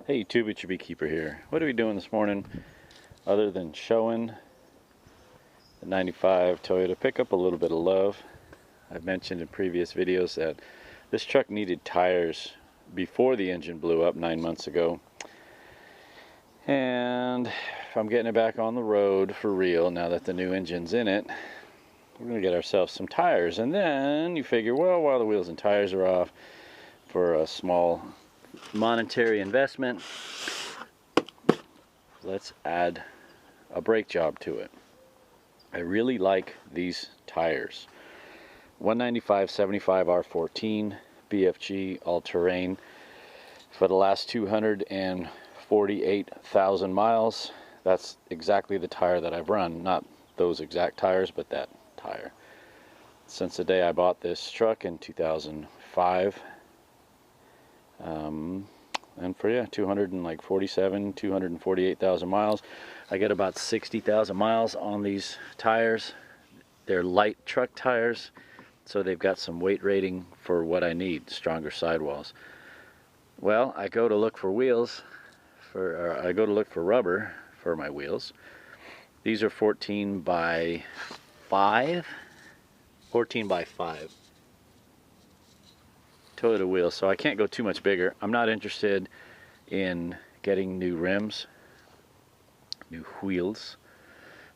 Hey YouTube, it's your Beekeeper here. What are we doing this morning other than showing the 95 Toyota pickup a little bit of love? I've mentioned in previous videos that this truck needed tires before the engine blew up 9 months ago. And if I'm getting it back on the road for real now that the new engine's in it, we're going to get ourselves some tires. And then you figure, well, while the wheels and tires are off, for a small monetary investment, let's add a brake job to it. I really like these tires. 195/75 R14 BFG all-terrain for the last 248,000 miles. That's exactly the tire that I've run. Not those exact tires, but that tire. Since the day I bought this truck in 2005. And for 248,000 miles, I get about 60,000 miles on these tires. They're light truck tires, so they've got some weight rating for what I need, stronger sidewalls. Well, I go to look for wheels, I go to look for rubber for my wheels. These are 14 by 5 Toyota wheels, so I can't go too much bigger. I'm not interested in getting new rims, new wheels.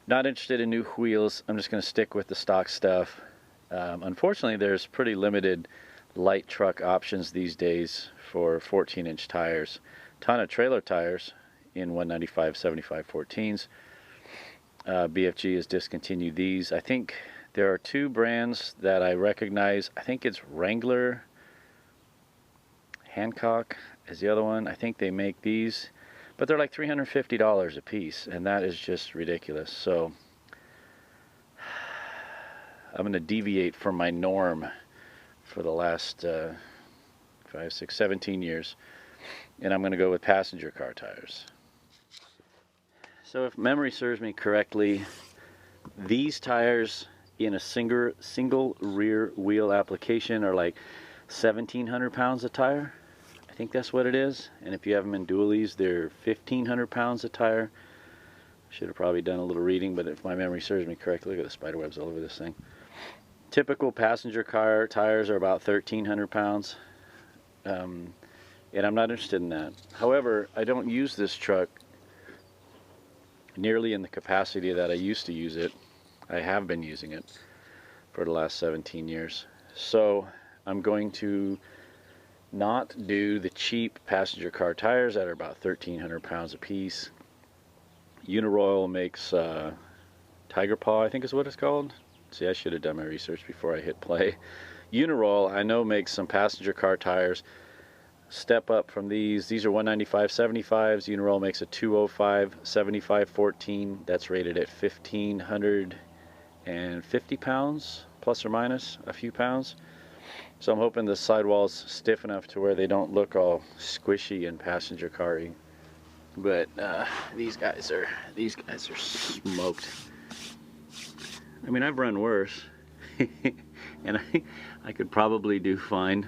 Not interested in new wheels. I'm just going to stick with the stock stuff. Unfortunately, there's pretty limited light truck options these days for 14-inch tires. Ton of trailer tires in 195/75 14s. BFG has discontinued these. I think there are two brands that I recognize. I think it's Wrangler, Hancock is the other one. I think they make these, but they're like $350 a piece, and that is just ridiculous. So I'm going to deviate from my norm for the last 5, 6, 17 years, and I'm going to go with passenger car tires. So if memory serves me correctly, these tires in a single rear wheel application are like 1,700 pounds a tire. I think that's what it is. And if you have them in dualies, they're 1,500 pounds a tire. Should have probably done a little reading, but if my memory serves me correctly, look at the spider webs all over this thing. Typical passenger car tires are about 1,300 pounds. And I'm not interested in that. However, I don't use this truck nearly in the capacity that I used to use it. I have been using it for the last 17 years. So I'm going to not do the cheap passenger car tires that are about 1,300 pounds a piece. Uniroyal makes Tiger Paw, I think is what it's called. See, I should have done my research before I hit play. Uniroyal, I know, makes some passenger car tires. Step up from these. These are 195/75s. Uniroyal makes a 205/75 14. That's rated at 1,550 pounds, plus or minus a few pounds. So I'm hoping the sidewall's stiff enough to where they don't look all squishy and passenger car-y. But these guys are smoked. I mean, I've run worse, and I could probably do fine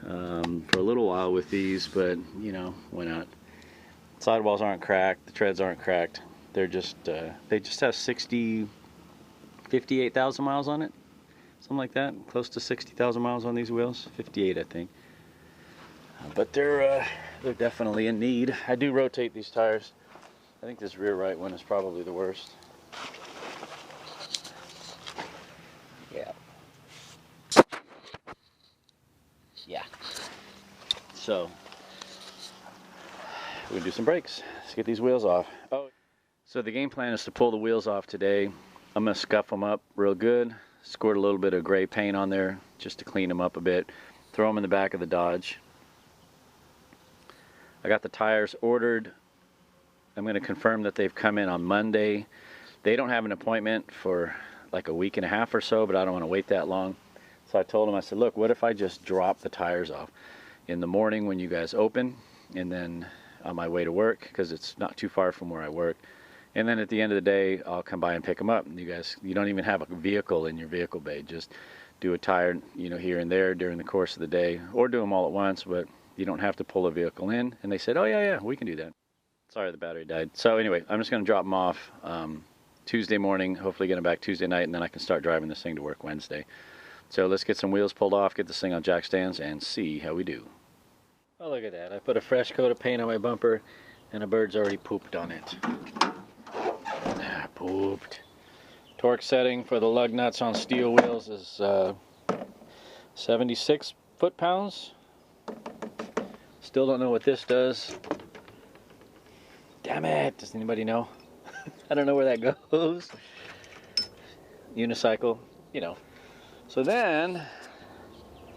for a little while with these, but you know, why not? Sidewalls aren't cracked, the treads aren't cracked. They're just they just have 58,000 miles on it. Something like that, close to 60,000 miles on these wheels. 58, I think. But they're definitely in need. I do rotate these tires. I think this rear right one is probably the worst. Yeah. Yeah. So we're gonna do some brakes. Let's get these wheels off. Oh, so the game plan is to pull the wheels off today. I'm gonna scuff them up real good. Squirt a little bit of gray paint on there just to clean them up a bit. Throw them in the back of the Dodge. I got the tires ordered. I'm going to confirm that they've come in on Monday. They don't have an appointment for like a week and a half or so, but I don't want to wait that long. So I told them, I said, look, what if I just drop the tires off in the morning when you guys open, and then on my way to work, because it's not too far from where I work. And then at the end of the day, I'll come by and pick them up. And you don't even have a vehicle in your vehicle bay. Just do a tire, you know, here and there during the course of the day, or do them all at once. But You don't have to pull a vehicle in. And they said, oh yeah, we can do that. Sorry, the battery died. So anyway, I'm just going to drop them off Tuesday morning, hopefully get them back Tuesday night, and then I can start driving this thing to work Wednesday. So let's get some wheels pulled off, get this thing on jack stands, and see how we do. Oh, look at that. I put a fresh coat of paint on my bumper, and a bird's already pooped on it. Ah, pooped. Torque setting for the lug nuts on steel wheels is 76 foot-pounds. Still don't know what this does. Damn it! Does anybody know? I don't know where that goes. Unicycle, you know. So then,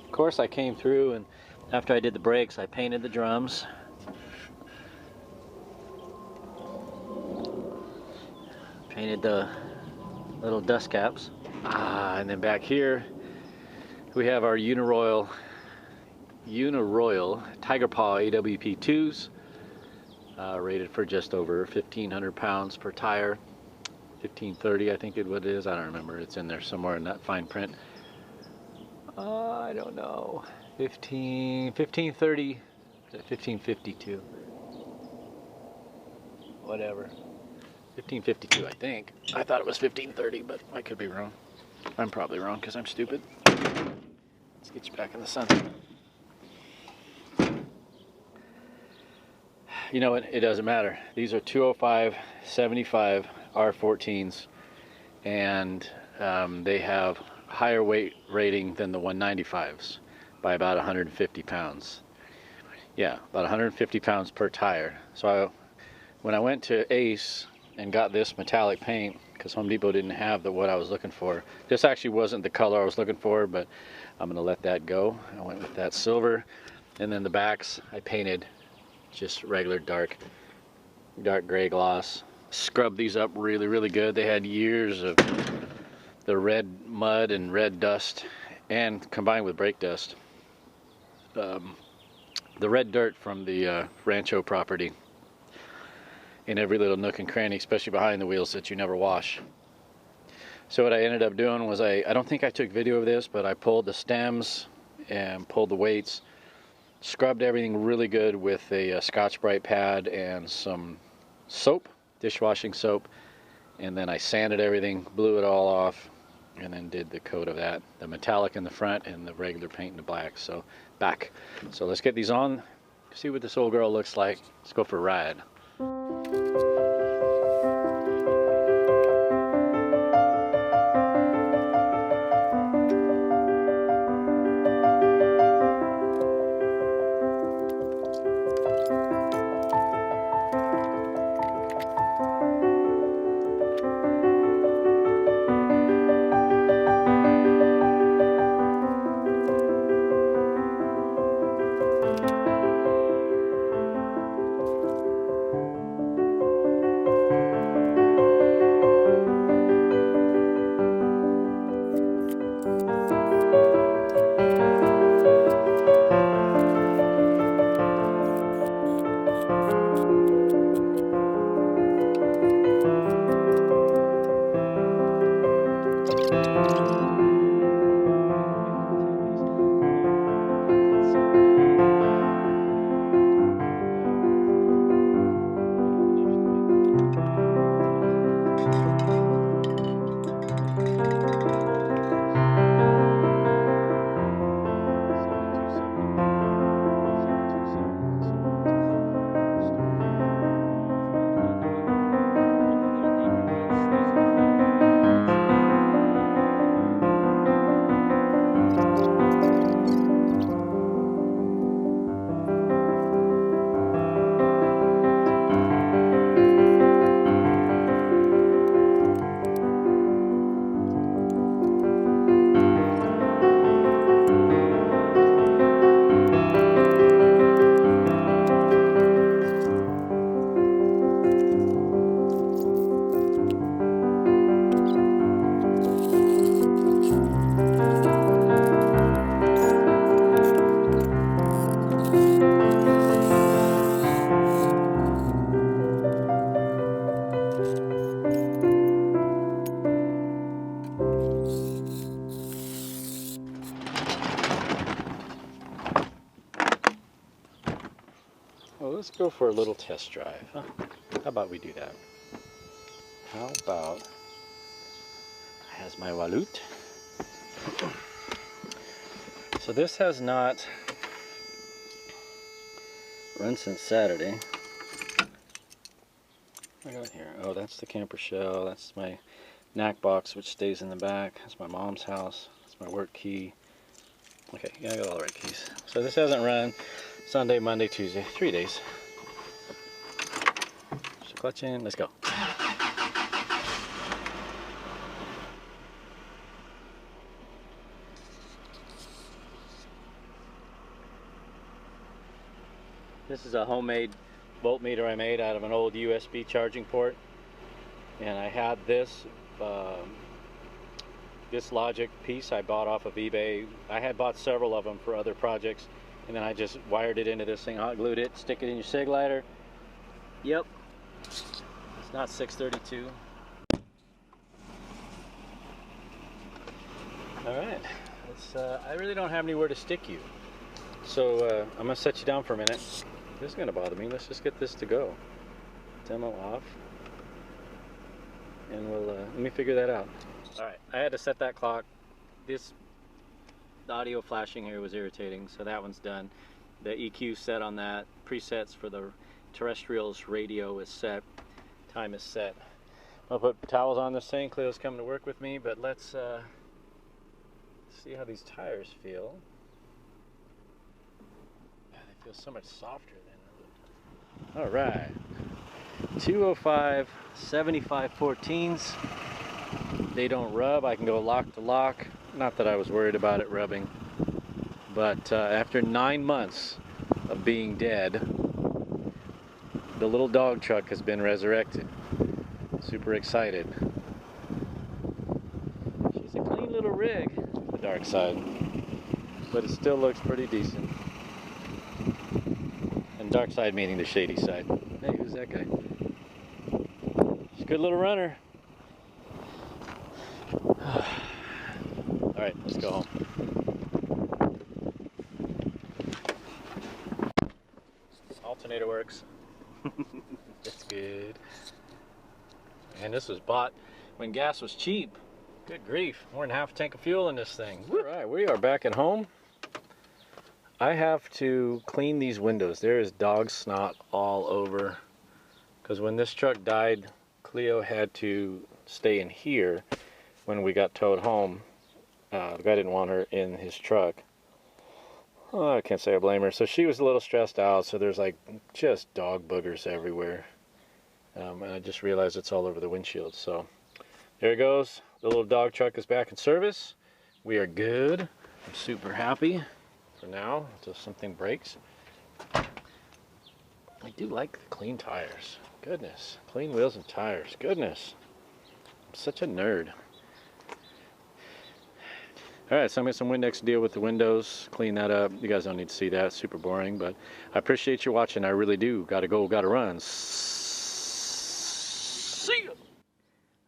of course, I came through, and after I did the brakes, I painted the drums. Painted the little dust caps. And then back here, we have our Uniroyal Tiger Paw AWP 2s, rated for just over 1,500 pounds per tire. 1530, I think what it is. I don't remember. It's in there somewhere in that fine print. I don't know. 1530, 1552. Whatever. 1552, I think. I thought it was 1530, but I could be wrong. I'm probably wrong because I'm stupid. Let's get you back in the sun. You know what? It doesn't matter. These are 205 75 R14s, and they have higher weight rating than the 195s by about 150 pounds. Yeah, about 150 pounds per tire. So when I went to Ace and got this metallic paint, because Home Depot didn't have what I was looking for. This actually wasn't the color I was looking for, but I'm going to let that go. I went with that silver. And then the backs I painted just regular dark gray gloss. Scrubbed these up really good. They had years of the red mud and red dust, and combined with brake dust. The red dirt from the Rancho property in every little nook and cranny, especially behind the wheels that you never wash. So what I ended up doing was I don't think I took video of this, but I pulled the stems and pulled the weights, scrubbed everything really good with a Scotch-Brite pad and some soap, dishwashing soap, and then I sanded everything, blew it all off, and then did the coat of that, the metallic in the front and the regular paint in the black. So back. So let's get these on, see what this old girl looks like. Let's go for a ride. Well, let's go for a little test drive. Huh? How about we do that? How about, has my wallet. So this has not run since Saturday. What do I got here? Oh, that's the camper shell. That's my knack box, which stays in the back. That's my mom's house. That's my work key. Okay, yeah, I got all the right keys. So this hasn't run Sunday, Monday, Tuesday, 3 days. So clutch in, let's go. This is a homemade voltmeter I made out of an old USB charging port, and I had this this Logic piece I bought off of eBay. I had bought several of them for other projects, and then I just wired it into this thing, hot glued it, stick it in your SIG lighter. Yep, it's not 632. All right, I really don't have anywhere to stick you, so I'm gonna set you down for a minute. This is gonna bother me. Let's just get this to go. Demo off, and we'll let me figure that out. All right, I had to set that clock. The audio flashing here was irritating, so that one's done. The EQ set on that. Presets for the terrestrials radio is set. Time is set. I'll put towels on this thing. Cleo's coming to work with me, but let's see how these tires feel. Yeah, they feel so much softer than. All right, 205 75 14s. They don't rub. I can go lock to lock. Not that I was worried about it rubbing, but after 9 months of being dead, the little dog truck has been resurrected. Super excited. She's a clean little rig, the dark side, but it still looks pretty decent. And dark side meaning the shady side. Hey, who's that guy? She's a good little runner. Alright, let's go home. Alternator works. That's good. And this was bought when gas was cheap. Good grief, more than half a tank of fuel in this thing. Alright, we are back at home. I have to clean these windows. There is dog snot all over. Because when this truck died, Cleo had to stay in here when we got towed home. The guy didn't want her in his truck. Oh, I can't say I blame her. So she was a little stressed out, so there's like just dog boogers everywhere. And I just realized it's all over the windshield. So there it goes. The little dog truck is back in service. We are good. I'm super happy for now until something breaks. I do like the clean tires. Goodness. Clean wheels and tires. Goodness. I'm such a nerd. Alright, so I'm getting some Windex to deal with the windows, clean that up. You guys don't need to see that, it's super boring, but I appreciate you watching. I really do. Gotta go, gotta run. See ya!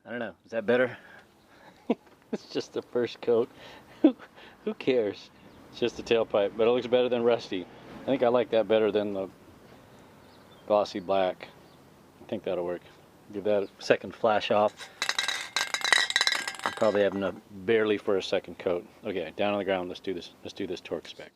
I don't know, is that better? It's just the first coat. Who cares? It's just the tailpipe, but it looks better than rusty. I think I like that better than the glossy black. I think that'll work. Give that a second flash off. Probably have enough barely for a second coat. Okay, down on the ground. Let's do this. Let's do this torque spec.